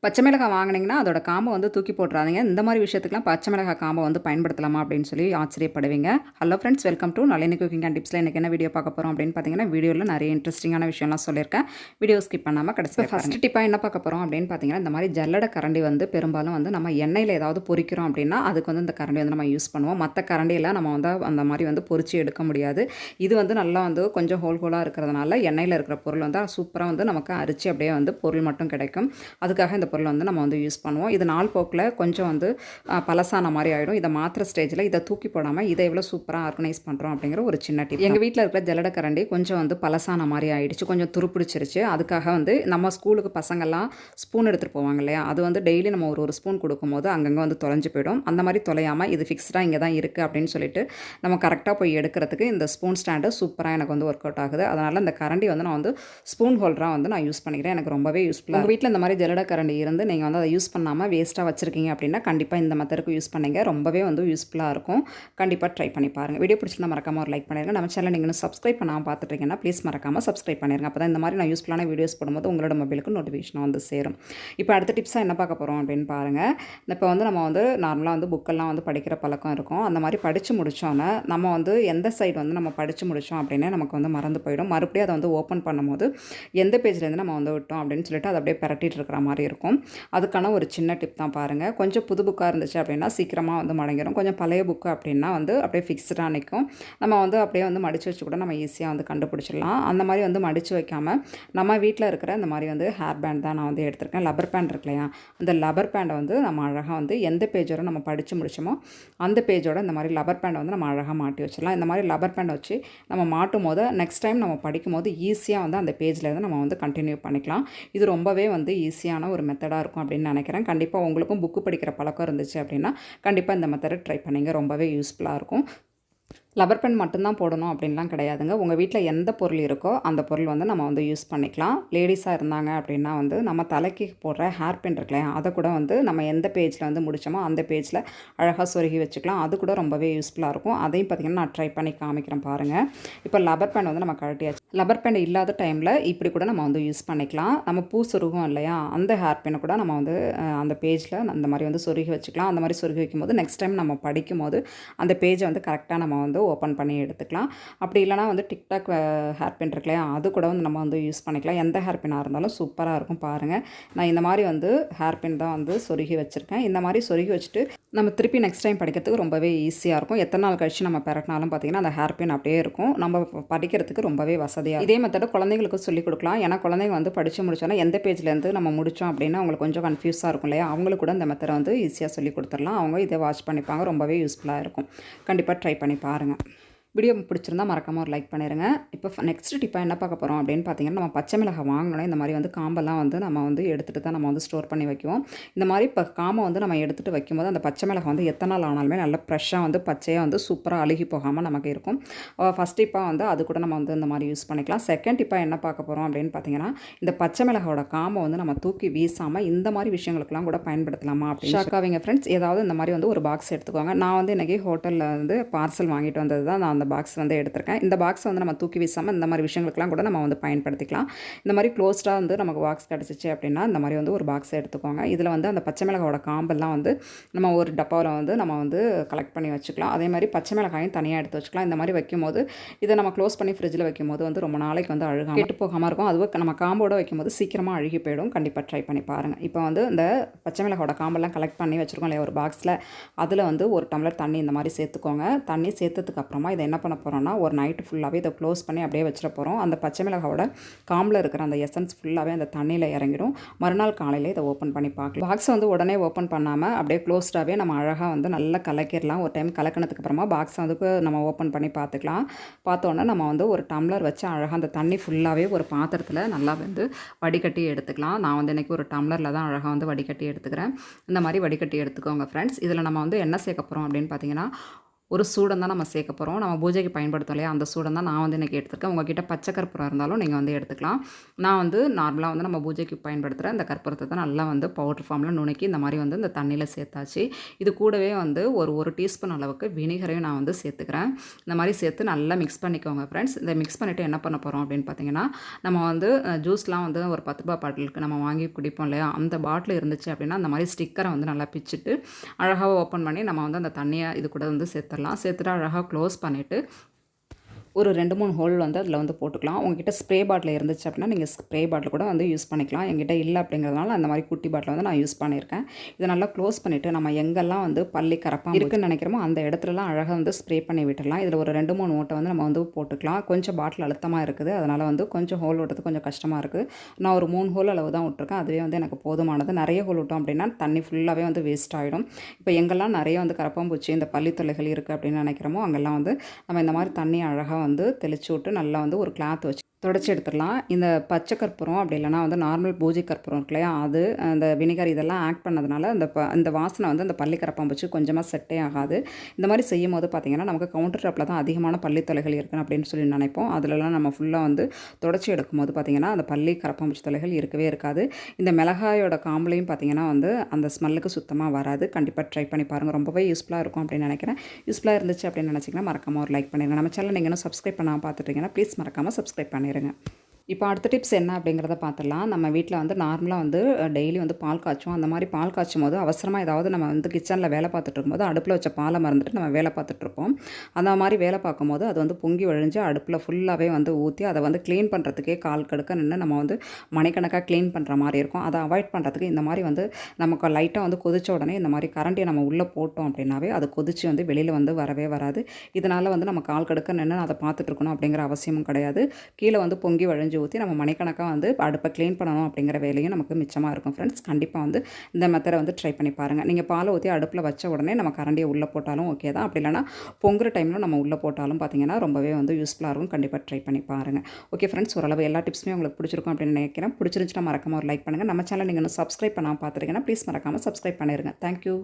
பச்சை மிளகாய் வாங்குனீங்கன்னா, அதோட காம்ப வந்து தூக்கி போட்றாதீங்க. இந்த மாரி விஷயத்துக்குலாம் பச்சை மிளகாய் காம்ப வந்து பயன்படுத்தலாமா அப்படின்னு சொல்லி ஆச்சரியப்படுவீங்க. Hello friends, welcome to Nalini cooking and டிப்ஸ்ல இன்னைக்கு என்ன வீடியோ பார்க்க போறோம் அப்படின்னு பார்த்தீங்கன்னா, வீடியோல நிறைய இன்ட்ரெஸ்டிங்கான விஷயம்லாம் சொல்லியிருக்கேன். வீடியோ ஸ்கிப் பண்ணாம கடைசி வரை பாருங்க. ஃபர்ஸ்ட் டிப்பா என்ன பார்க்க போறோம் அப்படின்னு பார்த்தீங்கன்னா, இந்த மாரி ஜல்லட கரண்டி வந்து பெரும்பாலும் வந்து நம்ம எண்ணெயில ஏதாவது பொரிக்கிறோம் அப்படின்னா, அதுக்கு வந்து இந்த கரண்டி வந்து நம்ம யூஸ் பண்ணுவோம். மத்த கரண்டியெல்லாம் நம்ம வந்து அந்த மாரி வந்து பொரிச்சு எடுக்க முடியாது. இது வந்து நல்லா வந்து கொஞ்சம் ஹோலா இருக்கிறதுனால எண்ணெயில இருக்கிற பொருள் வந்து சூப்பரா வந்து நமக்கு அரிச்சு அப்படியே வந்து பொருள் மட்டும் கிடைக்கும். அதுக்காக இந்த பொருள் வந்து நம்ம வந்து யூஸ் பண்ணுவோம். இது நாள் போக்கில் கொஞ்சம் வந்து பழசான மாதிரி ஆகிடும். இதை மாத்திர ஸ்டேஜில் இதை தூக்கி போடாமல் இதை எவ்வளோ சூப்பராக ஆர்கனைஸ் பண்ணுறோம் அப்படிங்கிற ஒரு சின்ன டிப். எங்கள் வீட்டில் இருக்கிற ஜல்லடை கரண்டி கொஞ்சம் வந்து பழசான மாதிரி ஆகிடுச்சு, கொஞ்சம் துருப்பிடிச்சிருச்சு. அதுக்காக வந்து நம்ம ஸ்கூலுக்கு பசங்கள்லாம் ஸ்பூன் எடுத்துகிட்டு போவாங்க இல்லையா, அது வந்து டெய்லி நம்ம ஒரு ஸ்பூன் கொடுக்கும்போது அங்கங்கே வந்து தொலைஞ்சு போயிடும். அந்த மாதிரி தொலையாமல் இது ஃபிக்ஸ்டாக இங்கே தான் இருக்குது அப்படின்னு சொல்லிட்டு நம்ம கரெக்டாக போய் எடுக்கிறதுக்கு இந்த ஸ்பூன் ஸ்டாண்டு சூப்பராக எனக்கு வந்து ஒர்க் அவுட் ஆகுது. அதனால் இந்த கரண்டி வந்து நான் வந்து ஸ்பூன் ஹோல்டராக வந்து நான் யூஸ் பண்ணிக்கிறேன். எனக்கு ரொம்பவே யூஸ்ஃபுல்லாக. உங்கள் வீட்டில் இந்த மாதிரி ஜல்லடை கரண்டி இருந்து நீங்கள் வந்து அதை யூஸ் பண்ணாமல் வேஸ்ட்டாக வச்சுருக்கீங்க அப்படின்னா கண்டிப்பாக இந்த மெத்தடுக்கு யூஸ் பண்ணுங்க. ரொம்பவே வந்து யூஸ்ஃபுல்லாக இருக்கும். கண்டிப்பாக ட்ரை பண்ணி பாருங்கள். வீடியோ பிடிச்சிருந்தா மறக்காமல் ஒரு லைக் பண்ணிடுங்க. நம்ம சேனல் நீங்கள் சப்ஸ்கிரைப் பண்ணாமல் பார்த்துட்டீங்கன்னா ப்ளீஸ் மறக்காமல் சப்ஸ்கிரைப் பண்ணிடுங்க. அப்போ தான் இந்த மாதிரி நான் யூஸ்ஃபுல்லான வீடியோஸ் போடும்போது உங்களோட மொபைலுக்கு நோட்டிஃபிகேஷன் வந்து சேரும். இப்போ அடுத்த டிப்ஸாக என்ன பார்க்க போகிறோம் அப்படின்னு பாருங்கள். இப்போ வந்து நம்ம வந்து நார்மலாக வந்து புக்கெல்லாம் வந்து படிக்கிற பழக்கம் இருக்கும். அந்த மாதிரி படித்து முடித்தோன்னே நம்ம வந்து எந்த சைடு வந்து நம்ம படித்து முடித்தோம் அப்படின்னே நமக்கு வந்து மறந்து போயிடும். மறுபடியும் அதை வந்து ஓப்பன் பண்ணும்போது எந்த பேஜ்லேருந்து நம்ம வந்து விட்டோம் அப்படின்னு சொல்லிட்டு அதை அப்படியே பரட்டிட்டு இருக்கிற மாதிரி இருக்கும். அதுக்கான ஒரு சின்ன டிப் தான் பாருங்கள். கொஞ்சம் புது புக்காக இருந்துச்சு அப்படின்னா சீக்கிரமாக வந்து மடங்கிடும். கொஞ்சம் பழைய புக்கு அப்படின்னா வந்து அப்படியே ஃபிக்ஸ்டாக நிற்கும். நம்ம வந்து அப்படியே வந்து மடித்து வச்சு கூட நம்ம ஈஸியாக வந்து கண்டுபிடிச்சிடலாம். அந்த மாதிரி வந்து மடித்து வைக்காமல் நம்ம வீட்டில் இருக்கிற இந்த மாதிரி வந்து ஹேர் பேண்ட் தான் நான் வந்து எடுத்திருக்கேன். லப்பர் பேண்ட் இருக்கு இல்லையா, அந்த லப்பர் பேண்டை வந்து நம்ம அழகாக வந்து எந்த பேஜோட நம்ம படித்து முடிச்சோமோ அந்த பேஜோட இந்த மாதிரி லப்பர் பேண்டை வந்து நம்ம அழகாக மாட்டி வச்சிடலாம். இந்த மாதிரி லப்பர் பேண்டை வச்சு நம்ம மாட்டும் போது நெக்ஸ்ட் டைம் நம்ம படிக்கும் போது ஈஸியாக வந்து அந்த பேஜ்லேருந்து நம்ம வந்து கண்டினியூ பண்ணிக்கலாம். இது ரொம்பவே வந்து ஈஸியான ஒரு மெத்தடாக இருக்கும் அப்படின்னு நினைக்கிறேன். கண்டிப்பாக உங்களுக்கும் புக்கு படிக்கிற பழக்கம் இருந்துச்சு அப்படின்னா கண்டிப்பாக இந்த மெத்தடை ட்ரை பண்ணிங்க. ரொம்பவே யூஸ்ஃபுல்லாக இருக்கும். லப்பர் பென் மட்டும்தான் போடணும் அப்படின்லாம் கிடையாதுங்க. உங்கள் வீட்டில் எந்த பொருள் இருக்கோ அந்த பொருள் வந்து நம்ம வந்து யூஸ் பண்ணிக்கலாம். லேடிஸாக இருந்தாங்க அப்படின்னா வந்து நம்ம தலைக்கு போடுற ஹேர் பின் இருக்குல்லையா, அதை கூட வந்து நம்ம எந்த பேஜில் வந்து முடித்தோமோ அந்த பேஜில் அழகாக சொருகி வச்சுக்கலாம். அது கூட ரொம்பவே யூஸ்ஃபுல்லாக இருக்கும். அதையும் பார்த்திங்கன்னா நான் ட்ரை பண்ணி காமிக்கிறேன் பாருங்கள். இப்போ லப்பர் பென் வந்து நம்ம கழட்டியாச்சு. லப்பர் பென் இல்லாத டைமில் இப்படி கூட நம்ம வந்து யூஸ் பண்ணிக்கலாம். நம்ம பூ சொருகும் இல்லையா, அந்த ஹேர் பின்னை கூட நம்ம வந்து அந்த பேஜில் அந்த மாதிரி வந்து சொருகி வச்சுக்கலாம். அந்த மாதிரி சொருகி வைக்கும்போது நெக்ஸ்ட் டைம் நம்ம படிக்கும்போது அந்த பேஜை வந்து கரெக்டாக நம்ம வந்து ஓப்பன் பண்ணி எடுத்துக்கலாம். அப்படி இல்லைனா வந்து டிக்டாக் ஹேர் பின் இருக்கு இல்லையா, அது கூட வந்து நம்ம வந்து யூஸ் பண்ணிக்கலாம். எந்த ஹேர் பின்னாக இருந்தாலும் சூப்பராக இருக்கும் பாருங்கள். நான் இந்த மாதிரி வந்து ஹேர் பின் தான் வந்து சொருகி வச்சுருக்கேன். இந்த மாதிரி சொருகி வச்சுட்டு நம்ம திருப்பி நெக்ஸ்ட் டைம் படிக்கிறதுக்கு ரொம்பவே ஈஸியாக இருக்கும். எத்தனை நாள் கழிச்சு நம்ம பெரட்டினாலும் பார்த்திங்கன்னா அந்த ஹேர் பின் அப்படியே இருக்கும். நம்ம படிக்கிறதுக்கு ரொம்பவே வசதியாக. இதே மெத்தடை குழந்தைங்களுக்கு சொல்லிக் கொடுக்கலாம். ஏன்னா குழந்தைங்க வந்து படித்து முடிச்சோன்னா எந்த பேஜ்லேருந்து நம்ம முடித்தோம் அப்படின்னா அவங்களுக்கு கொஞ்சம் கன்ஃபியூஸாக இருக்கும் இல்லையா, அவங்களுக்கு கூட இந்த மெத்தடை வந்து ஈஸியாக சொல்லி கொடுத்துடலாம். அவங்க இதை வாட்ச் பண்ணிப்பாங்க. ரொம்பவே யூஸ்ஃபுல்லாக இருக்கும். கண்டிப்பாக ட்ரை பண்ணி பாருங்கள். வீடியோ பிடிச்சிருந்தா மறக்காமல் ஒரு லைக் பண்ணிடுங்க. இப்போ நெக்ஸ்ட் டிப்பாக என்ன பார்க்க போகிறோம் அப்படின்னு பார்த்தீங்கன்னா, நம்ம பச்சை மிளகாய் வாங்கினோன்னே இந்த மாதிரி வந்து காம்பெல்லாம் வந்து நம்ம வந்து எடுத்துகிட்டு தான் நம்ம வந்து ஸ்டோர் பண்ணி வைக்குவோம். இந்த மாதிரி இப்போ காம்பை வந்து நம்ம எடுத்துகிட்டு வைக்கும்போது அந்த பச்சை மிளகாய் வந்து எத்தனை நாள் ஆனாலுமே நல்லா ஃப்ரெஷ்ஷாக வந்து பச்சையாக வந்து சூப்பராக அழுகி போகாமல் நமக்கு இருக்கும். ஃபஸ்ட் டிப்பாக வந்து அது கூட நம்ம வந்து இந்த மாதிரி யூஸ் பண்ணிக்கலாம். செகண்ட் டிப்பாக என்ன பார்க்க போகிறோம் அப்படின்னு பார்த்தீங்கன்னா, இந்த பச்சை மிளகாயோட காம்பை வந்து நம்ம தூக்கி வீசாமல் இந்த மாதிரி விஷயங்களுக்கெல்லாம் கூட பயன்படுத்தலாமா அப்படின்னு ஷாக்காவிங்க ஃப்ரெண்ட்ஸ். ஏதாவது இந்த மாதிரி வந்து ஒரு பாக்ஸ் எடுத்துக்கோங்க. நான் வந்து இன்றைக்கி ஹோட்டலில் வந்து பார்சல் வாங்கிட்டு வந்தது தான் நான் அந்த பாக்ஸ் வந்து எடுத்திருக்கேன். இந்த பாக்ஸை வந்து நம்ம தூக்கி வீசாமல் இந்த மாதிரி விஷயங்களுக்கெல்லாம் கூட நம்ம வந்து பயன்படுத்திக்கலாம். இந்த மாதிரி க்ளோஸ்டாக வந்து நமக்கு பாக்ஸ் கிடச்சிச்சு அப்படின்னா இந்த மாதிரி வந்து ஒரு பாக்ஸை எடுத்துக்கோங்க. இதில் வந்து அந்த பச்சை மிளகாயோட காம்பெல்லாம் வந்து நம்ம ஒரு டப்பாவில் வந்து நம்ம வந்து கலெக்ட் பண்ணி வச்சுக்கலாம். அதே மாதிரி பச்சை மிளகாயும் தனியாக எடுத்து வச்சுக்கலாம். இந்த மாதிரி வைக்கும்போது இதை நம்ம க்ளோஸ் பண்ணி ஃப்ரிட்ஜில் வைக்கும்போது வந்து ரொம்ப நாளைக்கு வந்து அழுகாமல் கெட்டு போகாமல் இருக்கும். அதுவும் நம்ம காம்போட வைக்கும்போது சீக்கிரமாக அழுகி போயிடும். கண்டிப்பாக ட்ரை பண்ணி பாருங்கள். இப்போ வந்து இந்த பச்சை மிளகாயோட காம்பெல்லாம் கலெக்ட் பண்ணி வச்சுருக்கோம் இல்லையா ஒரு பாக்ஸில், அதில் வந்து ஒரு டம்ளர் தண்ணி இந்த மாதிரி சேர்த்துக்கோங்க. தண்ணி சேர்த்ததுக்கு அப்புறமா இதை என்ன பண்ண போகிறோம்னா ஒரு நைட்டு ஃபுல்லாகவே இதை க்ளோஸ் பண்ணி அப்படியே வச்சிட போகிறோம். அந்த பச்சை மிளகாவோட காம்பில் இருக்கிற அந்த எசன்ஸ் ஃபுல்லாகவே அந்த தண்ணியில் இறங்கிடும். மறுநாள் காலையில் இதை ஓப்பன் பண்ணி பார்க்கலாம். பாக்ஸை வந்து உடனே ஓப்பன் பண்ணாமல் அப்படியே க்ளோஸ்டாகவே நம்ம அழகாக வந்து நல்லா கலக்கிடலாம். ஒரு டைம் கலக்கினதுக்கு அப்புறமா பாக்ஸை வந்து நம்ம ஓப்பன் பண்ணி பார்த்துக்கலாம். பார்த்தோன்னே நம்ம வந்து ஒரு டம்ளர் வச்சு அழகாக அந்த தண்ணி ஃபுல்லாகவே ஒரு பாத்திரத்தில் நல்லா வந்து வடிகட்டி எடுத்துக்கலாம். நான் வந்து இன்றைக்கி ஒரு டம்ளரில் தான் அழகாக வந்து வடிகட்டி எடுத்துக்கிறேன். இந்த மாதிரி வடிகட்டி எடுத்துக்கோங்க ஃப்ரெண்ட்ஸ். இதில் நம்ம வந்து என்ன சேர்க்க போகிறோம் அப்படின்னு பார்த்தீங்கன்னா ஒரு சூடம் தான் நம்ம சேர்க்க போகிறோம். நம்ம பூஜைக்கு பயன்படுத்தும் இல்லையா, அந்த சூடம் தான் நான் வந்து இன்றைக்கி எடுத்துருக்கேன். உங்கள்கிட்ட பச்சை கற்பூரம் இருந்தாலும் நீங்கள் வந்து எடுத்துக்கலாம். நான் வந்து நார்மலாக வந்து நம்ம பூஜைக்கு பயன்படுத்துகிற இந்த கற்பூரத்தை தான் நல்லா வந்து பவுடர் ஃபார்மில் நுணுக்கி இந்த மாதிரி வந்து இந்த தண்ணியில் சேர்த்தாச்சு. இது கூடவே வந்து ஒரு டீஸ்பூன் அளவுக்கு வினிகரையும் நான் வந்து சேர்த்துக்கிறேன். இந்த மாதிரி சேர்த்து நல்லா மிக்ஸ் பண்ணிக்கோங்க ஃப்ரெண்ட்ஸ். இந்த மிக்ஸ் பண்ணிவிட்டு என்ன பண்ண போகிறோம் அப்படின்னு பார்த்தீங்கன்னா, நம்ம வந்து ஜூஸ்லாம் வந்து ஒரு ₹10 பாட்டிலுக்கு நம்ம வாங்கி குடிப்போம் இல்லையா, அந்த பாட்டில் இருந்துச்சு அப்படின்னா அந்த மாதிரி ஸ்டிக்கரை வந்து நல்லா பிச்சுட்டு அழகாக ஓப்பன் பண்ணி நம்ம வந்து அந்த தண்ணியை இது கூட வந்து சேர்த்துடலாம். சேர்த்துட்டு அழகாக க்ளோஸ் பண்ணிவிட்டு ஒரு 2, 3 ஹோல் வந்து அதில் வந்து போட்டுக்கலாம். உங்ககிட்ட ஸ்ப்ரே பாட்டில் இருந்துச்சு அப்படின்னா நீங்கள் ஸ்ப்ரே பாட்டில் கூட வந்து யூஸ் பண்ணிக்கலாம். என்கிட்ட இல்லை அப்படிங்கிறதுனால அந்த மாதிரி குட்டி பாட்டில் வந்து நான் யூஸ் பண்ணியிருக்கேன். இதை நல்லா க்ளோஸ் பண்ணிவிட்டு நம்ம எங்கெல்லாம் வந்து பள்ளி கரப்பான் இருக்குன்னு நினைக்கிறோமோ அந்த இடத்துலலாம் அழகாக வந்து ஸ்ப்ரே பண்ணி விட்டுடலாம். இதில் ஒரு 2, 3 ஓட்டை வந்து நம்ம வந்து போட்டுக்கலாம். கொஞ்சம் பாட்டில் அழுத்தமாக இருக்குது, அதனால் வந்து கொஞ்சம் ஹோல் விடுறது கொஞ்சம் கஷ்டமாக இருக்குது. நான் ஒரு 3 ஹோல் அளவு தான் விட்டுருக்கேன். அதுவே வந்து எனக்கு போதுமானது. நிறைய ஹோல் விட்டோம் அப்படின்னா தண்ணி ஃபுல்லாகவே வந்து வேஸ்ட் ஆகிடும். இப்போ எங்கெல்லாம் நிறைய வந்து கரப்பாம்பூச்சி இந்த பள்ளி தொல்லைகள் இருக்குது அப்படின்னு நினைக்கிறோமோ அங்கெல்லாம் வந்து நம்ம இந்த மாதிரி தண்ணி அழகாக வந்து தெளிச்சு விட்டு நல்லா வந்து ஒரு கிளாத் வச்சு தொடச்சி எடுத்துடலாம். இந்த பச்சை கற்பூரம் அப்படி இல்லைனா வந்து நார்மல் பூஜை கற்பூரம் இருக்கு இல்லையா, அது அந்த வினிகர் இதெல்லாம் ஆட் பண்ணதுனால அந்த வாசனை வந்து அந்த பள்ளி கரப்பாம்பூச்சி கொஞ்சமாக செட்டே ஆகாது. இந்த மாதிரி செய்யும் போது பார்த்திங்கன்னா நமக்கு கவுண்டர் டாப்பில் தான் அதிகமான பள்ளி தொலைகள் இருக்குன்னு அப்படின்னு சொல்லி நினைப்போம். அதிலலாம் நம்ம ஃபுல்லாக வந்து தொடச்சி எடுக்கும்போது பார்த்திங்கன்னா அந்த பள்ளி கரப்பாம்பூச்சி தொலைகள் இருக்கவே இருக்காது. இந்த மிளகாயோட காம்புலையும் பார்த்திங்கன்னா வந்து அந்த ஸ்மெல்லுக்கு சுத்தமாக வராது. கண்டிப்பாக ட்ரை பண்ணி பாருங்கள். ரொம்பவே யூஸ்ஃபுல்லாக இருக்கும் அப்படின்னு நினைக்கிறேன். யூஸ்ஃபுல்லாக இருந்துச்சு அப்படின்னு நினச்சிங்கன்னா மறக்காமல் ஒரு லைக் பண்ணிடுங்க. நம்ம சேனல் நீங்கள் இன்னும் சப்ஸ்கிரைப் பண்ணாமல் பார்த்துட்டீங்கன்னா ப்ளீஸ் மறக்காமல் சப்ஸ்கிரைப் பண்ணிடுங்க. இப்போ அடுத்த டிப்ஸ் என்ன அப்படிங்கிறத பார்த்துடலாம். நம்ம வீட்டில் வந்து நார்மலாக வந்து டெய்லி வந்து பால் காய்ச்சுவோம். அந்த மாதிரி பால் காய்ச்சும் போது அவசரமாக ஏதாவது நம்ம வந்து கிச்சனில் வேலை பார்த்துட்டு இருக்கும்போது அடுப்பில் வச்ச பாலை மறந்துட்டு நம்ம வேலை பார்த்துட்ருப்போம். அந்த மாதிரி வேலை பார்க்கும்போது அது வந்து பொங்கி வழிஞ்சு அடுப்பில் ஃபுல்லாகவே வந்து ஊற்றி அதை வந்து க்ளீன் பண்ணுறதுக்கே கால் கடுக்க நின்று நம்ம வந்து மணிக்கணக்காக க்ளீன் பண்ணுற மாதிரி இருக்கும். அதை அவாய்ட் பண்ணுறதுக்கு இந்த மாதிரி வந்து நமக்கு லைட்டாக வந்து கொதிச்ச உடனே இந்த மாதிரி கரண்டியை நம்ம உள்ளே போட்டோம் அப்படின்னாவே அது கொதிச்சு வந்து வெளியில் வந்து வரவே வராது. இதனால் வந்து நம்ம கால் கடுக்க நின்று அதை பார்த்துட்டு இருக்கணும் அப்படிங்கிற அவசியமும் கிடையாது. கீழே வந்து பொங்கி வழிஞ்சு ஊற்றி நம்ம மணிக்கணக்காக வந்து அடுப்பை க்ளீன் பண்ணணும் அப்படிங்கிற வேலையும் நமக்கு மிச்சமாக இருக்கும் ஃப்ரெண்ட்ஸ். கண்டிப்பாக வந்து இந்த மெத்தடை வந்து ட்ரை பண்ணி பாருங்கள். நீங்கள் பாலை ஊற்றி அடுப்பில் வச்ச உடனே நம்ம கரண்டியை உள்ளே போட்டாலும் ஓகே தான். அப்படி இல்லைனா பொங்குற டைமில் நம்ம உள்ளே போட்டாலும் பார்த்திங்கன்னா ரொம்பவே வந்து யூஸ்ஃபுல்லாக இருக்கும். கண்டிப்பாக ட்ரை பண்ணி பாருங்கள். ஓகே ஃப்ரெண்ட்ஸ், ஓரளவு எல்லா டிப்ஸுமே உங்களுக்கு பிடிச்சிருக்கும் அப்படின்னு நினைக்கிறேன். பிடிச்சிருந்துச்சுன்னா மறக்காமல் ஒரு லைக் பண்ணுங்கள். நம்ம சேனல் நீங்கள் இன்னும் சப்ஸ்கிரைப் பண்ணாமல் பார்த்துருக்கீங்கன்னா ப்ளீஸ் மறக்காமல் சப்ஸ்கிரைப் பண்ணிடுங்க. தேங்க்யூ.